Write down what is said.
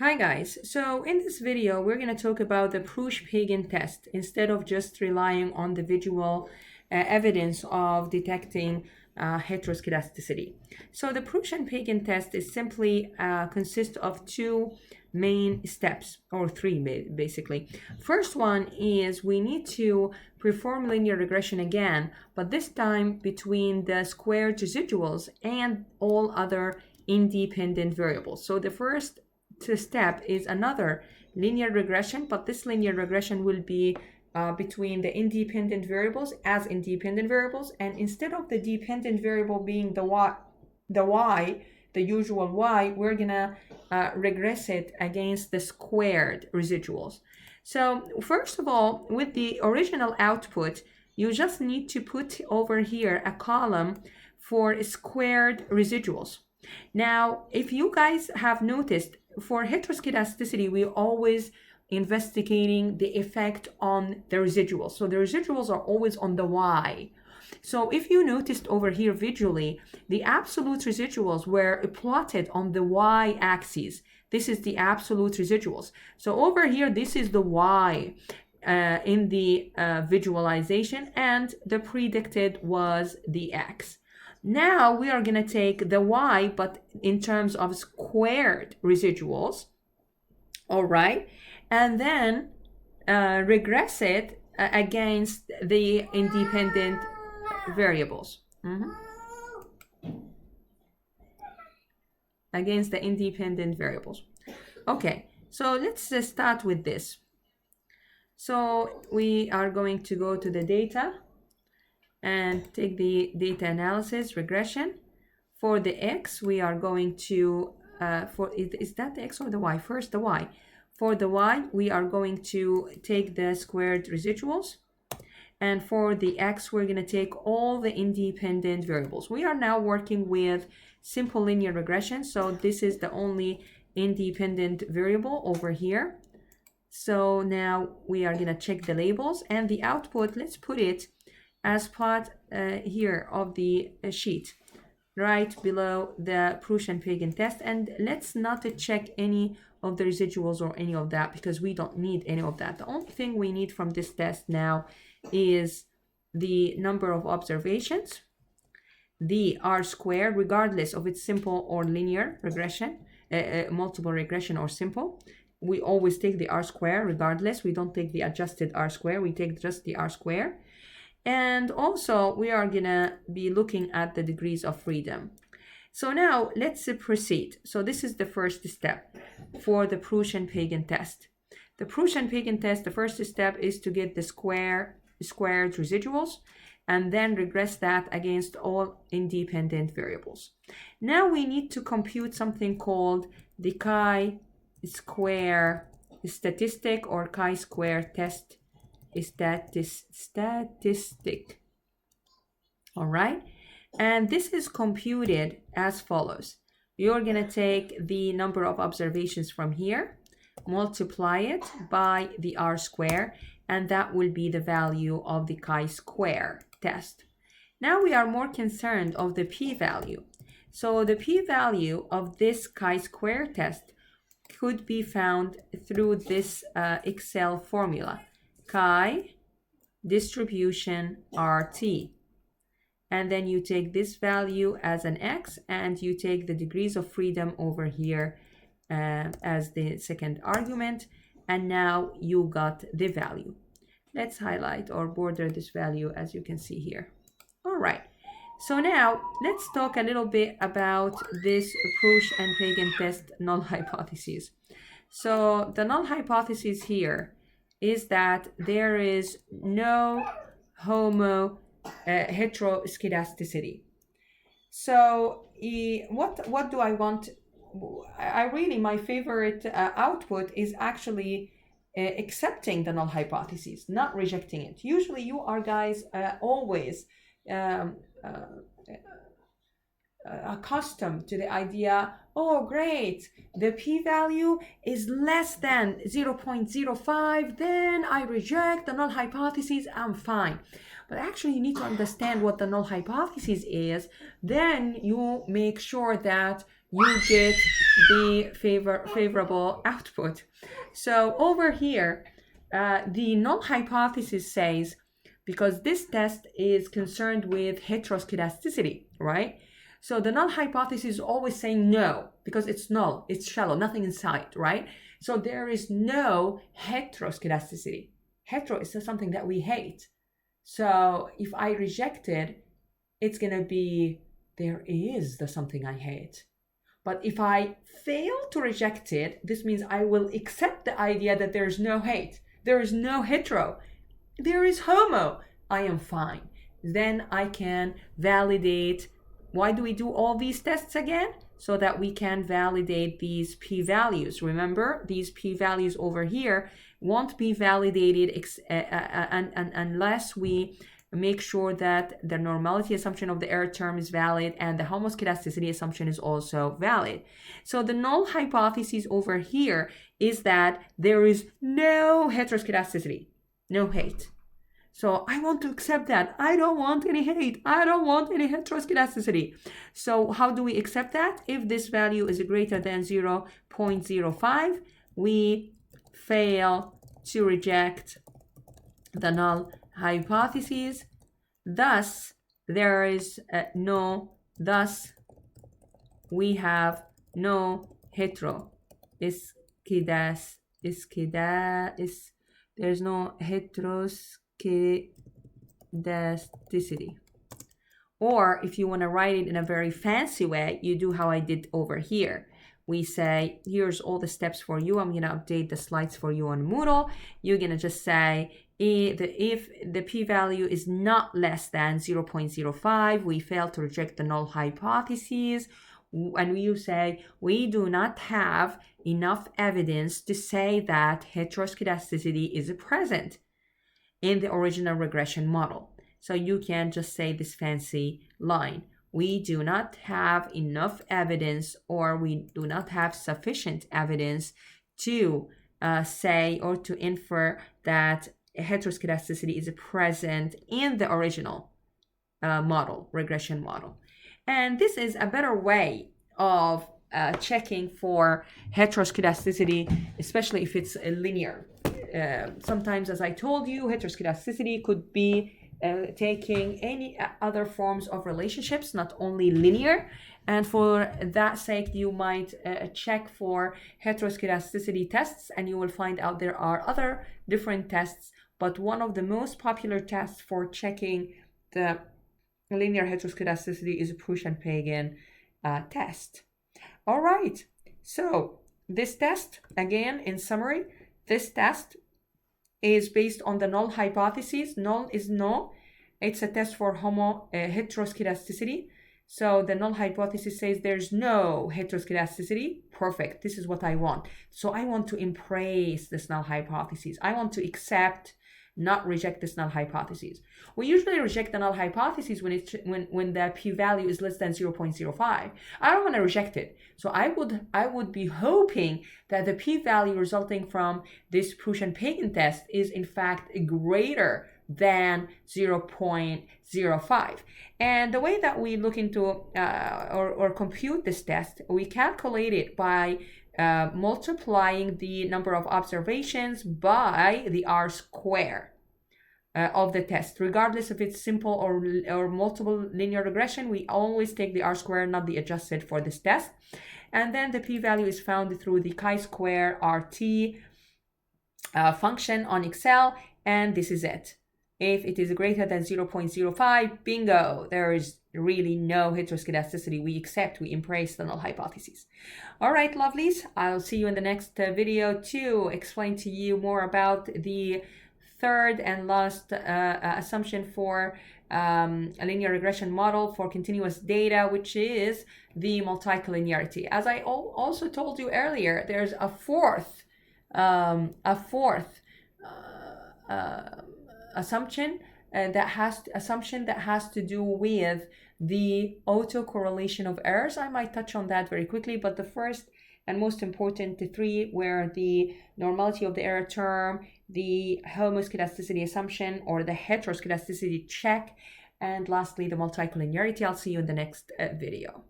Hi guys, so in this video we're going to talk about the Breusch-Pagan test instead of just relying on the visual evidence of detecting heteroscedasticity. So the Breusch and Pagan test is simply consists of two main steps, or three basically. First one is we need to perform linear regression again, but this time between the squared residuals and all other independent variables. So the first step is another linear regression, but this linear regression will be between the independent variables as independent variables, and instead of the dependent variable being the y, the usual y, we're gonna regress it against the squared residuals. So first of all, with the original output, you just need to put over here a column for squared residuals. Now, if you guys have noticed, for heteroscedasticity, we always investigating the effect on the residuals. So the residuals are always on the y. So if you noticed over here visually, the absolute residuals were plotted on the y-axis. This is the absolute residuals. So over here, this is the y in the visualization, and the predicted was the x. Now we are going to take the y, but in terms of squared residuals, all right, and then regress it against the independent variables. Against the independent variables. Okay, so let's start with this. So we are going to go to the data and take the data analysis regression. For the x, we are going to, is that the x or the y? First, the y. For the y, we are going to take the squared residuals. And for the x, we're going to take all the independent variables. We are now working with simple linear regression. So this is the only independent variable over here. So now we are going to check the labels, and the output, let's put it as part here of the sheet, right below the Breusch and Pagan test. And let's not check any of the residuals or any of that, because we don't need any of that. The only thing we need from this test now is the number of observations, the R squared, regardless of it's simple or linear regression, multiple regression or simple. We always take the R squared regardless. We don't take the adjusted R squared. We take just the R squared. And also, we are going to be looking at the degrees of freedom. So now, let's proceed. So this is the first step for the Breusch and Pagan test. The Breusch and Pagan test, the first step is to get the squared residuals and then regress that against all independent variables. Now we need to compute something called the chi-square statistic or chi-square test statistic. All right, and this is computed as follows. You're going to take the number of observations from here, multiply it by the R square, and that will be the value of the chi-square test. Now we are more concerned of the p-value. So the p-value of this chi-square test could be found through this Excel formula. Chi distribution RT, and then you take this value as an x, and you take the degrees of freedom over here as the second argument, and now you got the value. Let's highlight or border this value, as you can see here. All right, so now let's talk a little bit about this Breusch and Pagan test null hypothesis. So the null hypothesis here is that there is no heteroscedasticity. So what do I want? My favorite output is actually accepting the null hypothesis, not rejecting it. Usually you are guys always accustomed to the idea, oh great, the p-value is less than 0.05, then I reject the null hypothesis, I'm fine. But actually you need to understand what the null hypothesis is, then you make sure that you get the favorable output. So over here, the null hypothesis says, because this test is concerned with heteroscedasticity, right? So the null hypothesis is always saying no, because it's null, it's shallow, nothing inside, right? So there is no hetroscedasticity. Hetero is something that we hate. So if I reject it, it's going to be, there is the something I hate. But if I fail to reject it, this means I will accept the idea that there is no hate. There is no hetero. There is homo. I am fine. Then I can validate. Why do we do all these tests again? So that we can validate these p-values. Remember, these p-values over here won't be validated unless we make sure that the normality assumption of the error term is valid and the homoscedasticity assumption is also valid. So the null hypothesis over here is that there is no heteroscedasticity, no hate. So I want to accept that. I don't want any hate. I don't want any heteroscedasticity. So how do we accept that? If this value is greater than 0.05, we fail to reject the null hypothesis. Thus, there is thus we have no there's no heteroscedasticity. Or if you want to write it in a very fancy way, you do how I did over here. We say, here's all the steps for you. I'm going to update the slides for you on Moodle. You're going to just say, if the p-value is not less than 0.05, we fail to reject the null hypothesis. And you say, we do not have enough evidence to say that heteroscedasticity is present in the original regression model. So you can just say this fancy line. We do not have enough evidence, or we do not have sufficient evidence to say or to infer that heteroscedasticity is present in the original model, regression model. And this is a better way of checking for heteroscedasticity, especially if it's linear. Sometimes, as I told you, heteroscedasticity could be taking any other forms of relationships, not only linear. And for that sake, you might check for heteroscedasticity tests, and you will find out there are other different tests. But one of the most popular tests for checking the linear heteroscedasticity is a Breusch and Pagan test. All right. So this test, again, in summary, this test is based on the null hypothesis. Null is no. It's a test for heteroscedasticity. So the null hypothesis says there's no heteroscedasticity. Perfect. This is what I want. So I want to embrace this null hypothesis. I want to accept, not reject this null hypothesis. We usually reject the null hypothesis when the p-value is less than 0.05. I don't want to reject it. So I would be hoping that the p-value resulting from this Breusch and Pagan test is in fact greater than 0.05. And the way that we look into or compute this test, we calculate it by multiplying the number of observations by the R square of the test. Regardless if it's simple or multiple linear regression, we always take the R square, not the adjusted, for this test. And then the p-value is found through the chi-square RT function on Excel, and this is it. If it is greater than 0.05, bingo, there is really no heteroscedasticity. We accept, we embrace the null hypothesis. All right, lovelies, I'll see you in the next video to explain to you more about the third and last assumption for a linear regression model for continuous data, which is the multicollinearity. As I also told you earlier, there's a fourth assumption that has to do with the autocorrelation of errors. I might touch on that very quickly, but the first and most important, the three, were the normality of the error term, the homoscedasticity assumption or the heteroscedasticity check, and lastly the multicollinearity. I'll see you in the next video.